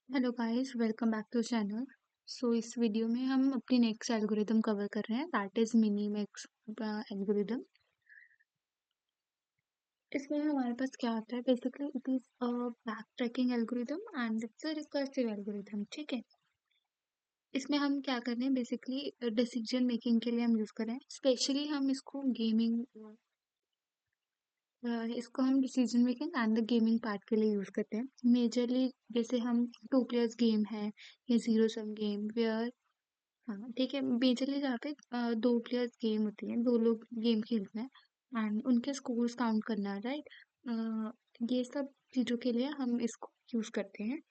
Hello guys, welcome back to channel. इस video में हम अपनी नेक्स्ट एल्गोरिदम कवर कर रहे हैं, that is minimax algorithm. इसमें हमारे पास क्या होता है, basically it is a backtracking algorithm and it's a recursive algorithm. ठीक है। इसमें हम क्या कर रहे हैं, बेसिकली डिसीजन मेकिंग के लिए हम यूज कर रहे हैं। स्पेशली हम इसको गेमिंग इसको हम decision making and the gaming part के लिए यूज करते हैं मेजरली। जैसे हम टू प्लेयर्स गेम है या जीरो सम गेम वेयर, हाँ ठीक है, मेजरली जहाँ पे दो प्लेयर्स गेम होती है, दो लोग गेम खेलते हैं एंड उनके स्कोर्स काउंट करना, राइट। ये सब चीज़ों के लिए हम इसको यूज करते हैं।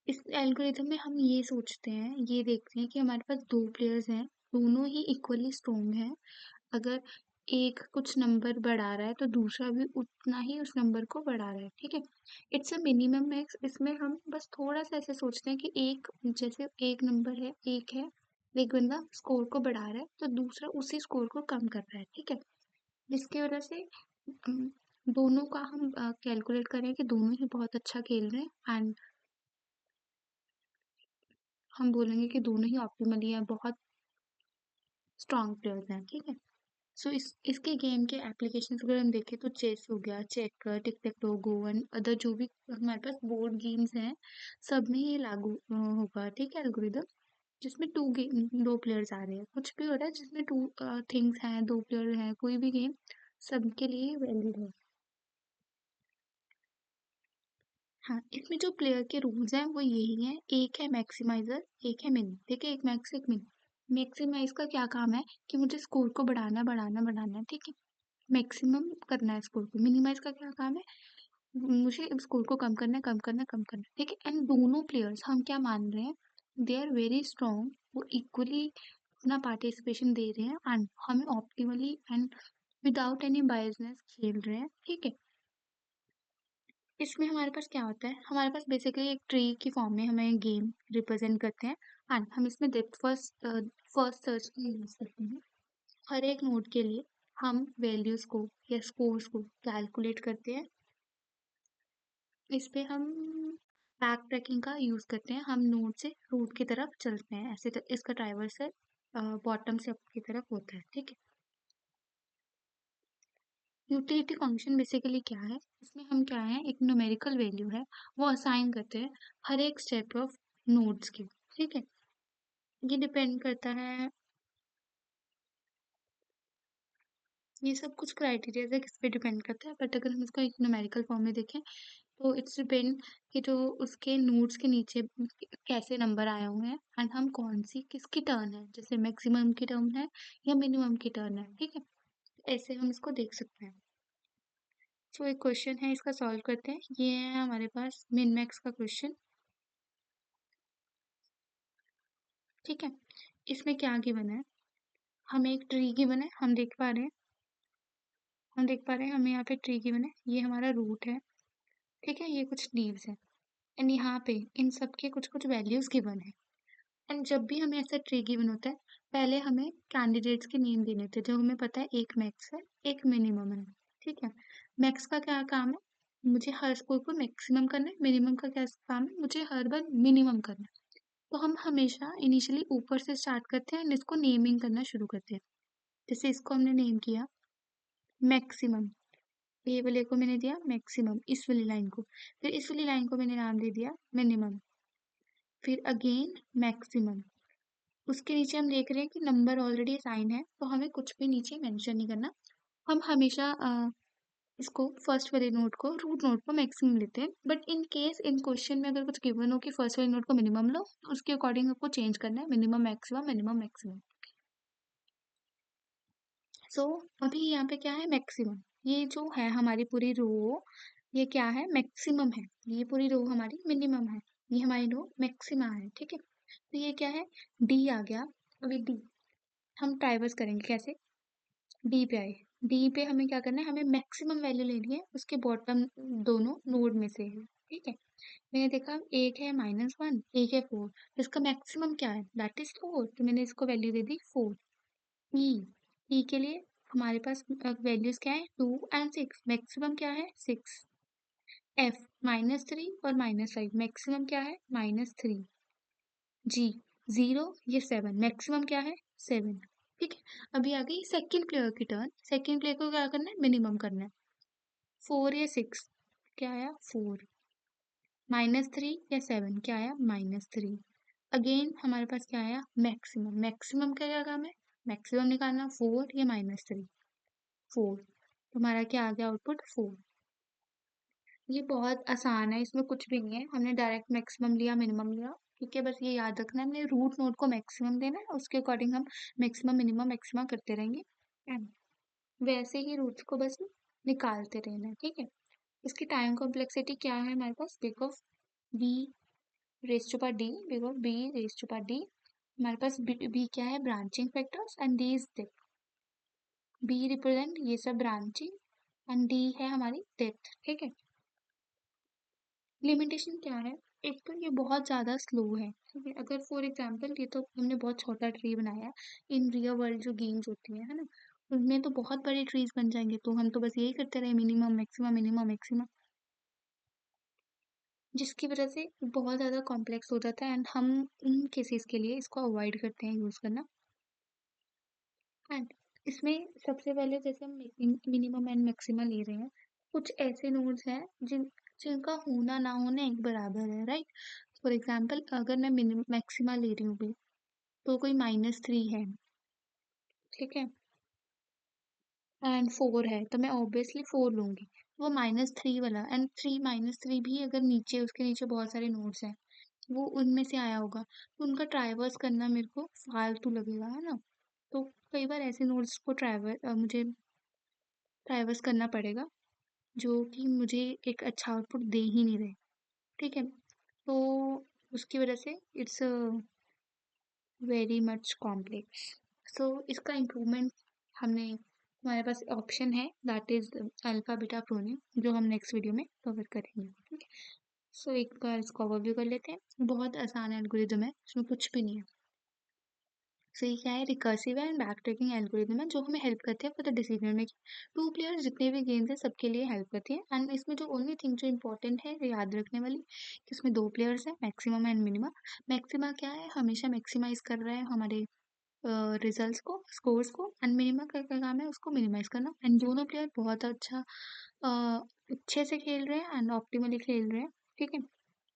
इस एल्गोरिथम में हम ये सोचते हैं, ये देखते हैं कि हमारे पास दो प्लेयर्स हैं, दोनों ही इक्वली स्ट्रोंग हैं। अगर एक कुछ नंबर बढ़ा रहा है तो दूसरा भी उतना ही उस नंबर को बढ़ा रहा है। ठीक है। It's a minimum max. इसमें हम बस थोड़ा सा ऐसे सोचते हैं कि एक, जैसे एक नंबर है, एक बंदा स्कोर को बढ़ा रहा है तो दूसरा उसी स्कोर को कम कर रहा है। ठीक है। जिसकी वजह से अम, दोनों का हम कैलकुलेट करें कि दोनों ही बहुत अच्छा खेल रहे हैं एंड हम बोलेंगे कि दोनों ही ऑप्टिमली या बहुत स्ट्रांग प्लेयर्स हैं। ठीक है। इसके गेम के एप्लीकेशंस अगर हम देखें तो चेस हो गया, checker, tick tech to, go and other जो भी हमारे पास बोर्ड गेम्स हैं, सब में ये लागू होगा। ठीक है, एल्गोरिदम जिसमें दो प्लेयर्स आ रहे हैं, कुछ भी हो रहा है जिसमें टू थिंग्स हैं, दो प्लेयर हैं, कोई भी गेम सबके लिए वैलिड है। हाँ, इसमें जो प्लेयर के रूल्स हैं वो यही हैं, एक है मैक्सिमाइजर, एक है मिन। ठीक है, एक मैक्स एक मिन। मैक्सिमाइज का क्या काम है कि मुझे स्कोर को बढ़ाना बढ़ाना बढ़ाना है। ठीक है। मैक्सिमम करना है स्कोर को। मिनिमाइज का क्या काम है, मुझे स्कोर को कम करना है, कम करना है, कम करना है। ठीक है। एंड दोनों प्लेयर्स हम क्या मान रहे हैं, दे आर वेरी स्ट्रॉन्ग, वो इक्वली अपना पार्टिसिपेशन दे रहे हैं एंड हमें optimally and without any biasness खेल रहे हैं। ठीक है। इसमें हमारे पास क्या होता है, हमारे पास बेसिकली एक ट्री की फॉर्म में हमें गेम रिप्रेजेंट करते हैं एंड हम इसमें डेप्थ फर्स्ट सर्च की यूज करते हैं। हर एक नोड के लिए हम वैल्यूज को या स्कोर्स को कैलकुलेट करते हैं। इस पे हम बैक ट्रैकिंग का यूज करते हैं, हम नोड से रूट की तरफ चलते हैं, ऐसे इसका ट्राइवर्स है, बॉटम से अप की तरफ होता है। ठीक है। यूटिलिटी फंक्शन बेसिकली क्या है, इसमें हम क्या है, एक न्यूमेरिकल वैल्यू है, वो असाइन करते हैं हर एक स्टेप ऑफ नोड्स की। ठीक है। ये डिपेंड करता है, ये सब कुछ क्राइटेरिया है, किस पे डिपेंड करता है, बट अगर हम इसको एक न्यूमेरिकल फॉर्म में देखें तो इट्स डिपेंड कि जो उसके नोड्स के नीचे कैसे नंबर आए हुए हैं एंड हम कौन सी किसकी टर्न है, जैसे मैक्सिमम की टर्न है या मिनिमम की टर्न है। ठीक है। ऐसे हम इसको देख सकते हैं। एक क्वेश्चन है, इसका सॉल्व करते हैं। ये है हमारे पास मिन मैक्स का क्वेश्चन। ठीक है। इसमें क्या गिवन है, हमें एक ट्री गिवन है, हम देख पा रहे हैं हमें यहाँ पे ट्री गिवन है, ये हमारा रूट है। ठीक है। ये कुछ लीव्स है एंड यहाँ पे इन सब के कुछ कुछ वैल्यूज गिवन है। एंड जब भी हमें ऐसा ट्री गिवन होता है, पहले हमें कैंडिडेट्स के नेम देने होते हैं, जो हमें पता है एक मैक्स है, एक मिनिमम है। ठीक है। मैक्स का क्या काम है, मुझे हर स्कोर को मैक्सिमम करना है। मिनिमम का क्या काम है, मुझे हर बार मिनिमम करना है। तो हम हमेशा इनिशियली ऊपर से स्टार्ट करते हैं एंड इसको नेमिंग करना शुरू करते हैं। जैसे इसको हमने नेम किया मैक्सिमम, ये वाले को मैंने दिया मैक्सिमम, इस वाली लाइन को। फिर इस वाली लाइन को मैंने नाम दे दिया मिनिमम, फिर अगेन मैक्सिमम। उसके नीचे हम देख रहे हैं कि नंबर ऑलरेडी असाइन है, तो हमें कुछ भी नीचे मेंशन नहीं करना। हम हमेशा इसको फर्स्ट वाले नोड को, रूट नोड को मैक्सिमम लेते हैं, but in case in question में अगर कुछ गिवन हो कि फर्स्ट वाले नोड को मिनिमम लो, तो उसके अकॉर्डिंग आपको चेंज करना है, मिनिमम मैक्सिमम, मिनिमम मैक्सिमम। सो अभी यहाँ पे क्या है, मैक्सिमम। ये जो है हमारी पूरी रो, ये क्या है, मैक्सिमम है। ये पूरी रो हमारी मिनिमम है, ये हमारी रो मैक्सिमा है। ठीक है। तो ये क्या है, डी आ गया। अभी डी हम ट्राइवर्स करेंगे कैसे, डी पे आए। डी पे हमें क्या करना है, हमें मैक्सिमम वैल्यू लेनी है उसके बॉटम दोनों नोड में से। ठीक है। मैंने देखा एक है -1, एक है 4, तो इसका मैक्सिमम क्या है, दैट इज 4, तो मैंने इसको वैल्यू दे दी 4। ई, ई के लिए हमारे पास वैल्यूज क्या है, 2 एंड 6, मैक्सिमम क्या है 6। एफ -3 और -5 मैक्सिमम क्या है -3। जी 0 ये 7 मैक्सिमम क्या है 7। ठीक है, अभी आ गई सेकंड प्लेयर की टर्न। सेकंड प्लेयर को क्या करना है मिनिमम करना है। 4 या 6 क्या आया 4। -3 या 7 क्या आया -3। अगेन हमारे पास क्या आया मैक्सिमम। मैक्सिमम का क्या काम है मैक्सिमम निकालना 4 या -3 4। तो हमारा क्या आ गया आउटपुट 4। ये बहुत आसान है, इसमें कुछ भी नहीं है। हमने डायरेक्ट मैक्सिमम लिया मिनिमम लिया। ठीक है, बस ये याद रखना है हमने रूट नोड को मैक्सिमम देना है, उसके अकॉर्डिंग हम मैक्सिमम मिनिमम मैक्सिमम करते रहेंगे एंड वैसे ही रूट्स को बस निकालते रहना है। ठीक है, इसकी टाइम कॉम्प्लेक्सिटी क्या है हमारे पास big of B raise to power D. Big of B raise to power D हमारे पास बी क्या है branching factors and D is depth. B represent ये सब ब्रांचिंग एंड डी है हमारी डेप्थ। ठीक है, लिमिटेशन क्या है एक तो ये बहुत ज़्यादा स्लो है। ठीक है, अगर फॉर एग्जांपल ये तो हमने बहुत छोटा ट्री बनाया इन रियल वर्ल्ड जो गेम्स होती है ना उनमें तो बहुत बड़े ट्रीज बन जाएंगे। तो हम तो बस यही करते रहे मिनिमम मैक्सिमम जिसकी वजह से बहुत ज़्यादा कॉम्प्लेक्स हो जाता है एंड हम उन केसेस के लिए इसको अवॉइड करते हैं यूज़ करना। एंड इसमें सबसे पहले जैसे हम मिनिमम एंड मैक्सिमम ले रहे हैं कुछ ऐसे नोड्स हैं जिनका होना ना होना एक बराबर है राइट। फॉर एग्जाम्पल अगर मैं मिनिमम मैक्सिमा ले रही हूँ भी तो कोई -3 है ठीक है एंड 4 है तो मैं ऑब्वियसली 4 लूंगी। वो -3 वाला एंड 3 -3 भी अगर नीचे उसके नीचे बहुत सारे नोड्स हैं वो उनमें से आया होगा तो उनका ट्राइवर्स करना मेरे को फालतू लगेगा है ना। तो कई बार ऐसे नोड्स को मुझे ट्राइवर्स करना पड़ेगा जो कि मुझे एक अच्छा आउटपुट दे ही नहीं रहे। ठीक है, तो उसकी वजह से इट्स वेरी मच कॉम्प्लेक्स। सो इसका इम्प्रूवमेंट हमने हमारे पास ऑप्शन है दैट इज अल्फा बीटा प्रोनियम जो हम नेक्स्ट वीडियो में कवर करेंगे। ठीक है, सो एक बार इसको ओवरव्यू कर लेते हैं। बहुत आसान एल्गोरिदम है, इसमें कुछ भी नहीं है। सो ये क्या है रिकर्सिव है एंड बैक ट्रैकिंग एल्गोरिदम है जो हमें हेल्प करते हैं for the decision making. Two players जितने भी गेम्स हैं सबके लिए हेल्प करती है एंड इसमें जो ओनली थिंग जो इंपॉर्टेंट है याद रखने वाली कि इसमें 2 प्लेयर्स हैं मैक्सिमम एंड मिनिमम। मैक्सिमा क्या है हमेशा मैक्सिमाइज कर रहा है हमारे रिजल्ट्स को स्कोर्स को एंड मिनिमा का क्या काम है उसको मिनिमाइज करना एंड दोनों प्लेयर बहुत अच्छा अच्छे से खेल रहे हैं एंड ऑप्टिमली खेल रहे हैं। ठीक है,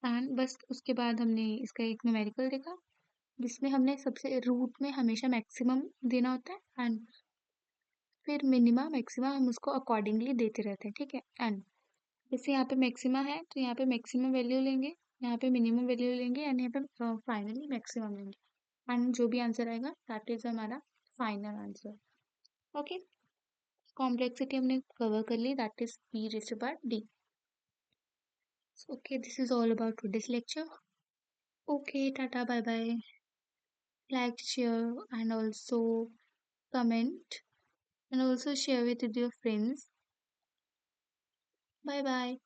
एंड बस उसके बाद हमने इसका एक न्यूमेरिकल देखा जिसमें हमने सबसे रूट में हमेशा मैक्सिमम देना होता है एंड फिर मिनिमा मैक्सिमा हम उसको अकॉर्डिंगली देते रहते हैं। ठीक है, एंड जैसे यहाँ पे मैक्सिमा है तो यहाँ पे मैक्सिमम वैल्यू लेंगे, यहाँ पे मिनिमम वैल्यू लेंगे एंड यहाँ पे फाइनली मैक्सिमम लेंगे एंड जो भी आंसर आएगा दैट इज हमारा फाइनल आंसर। ओके, कॉम्प्लेक्सिटी हमने कवर कर ली that is p raised to power d। Okay, this is all about today's lecture. Okay, tata bye bye. Like share and also comment and also share it with your friends. Bye bye.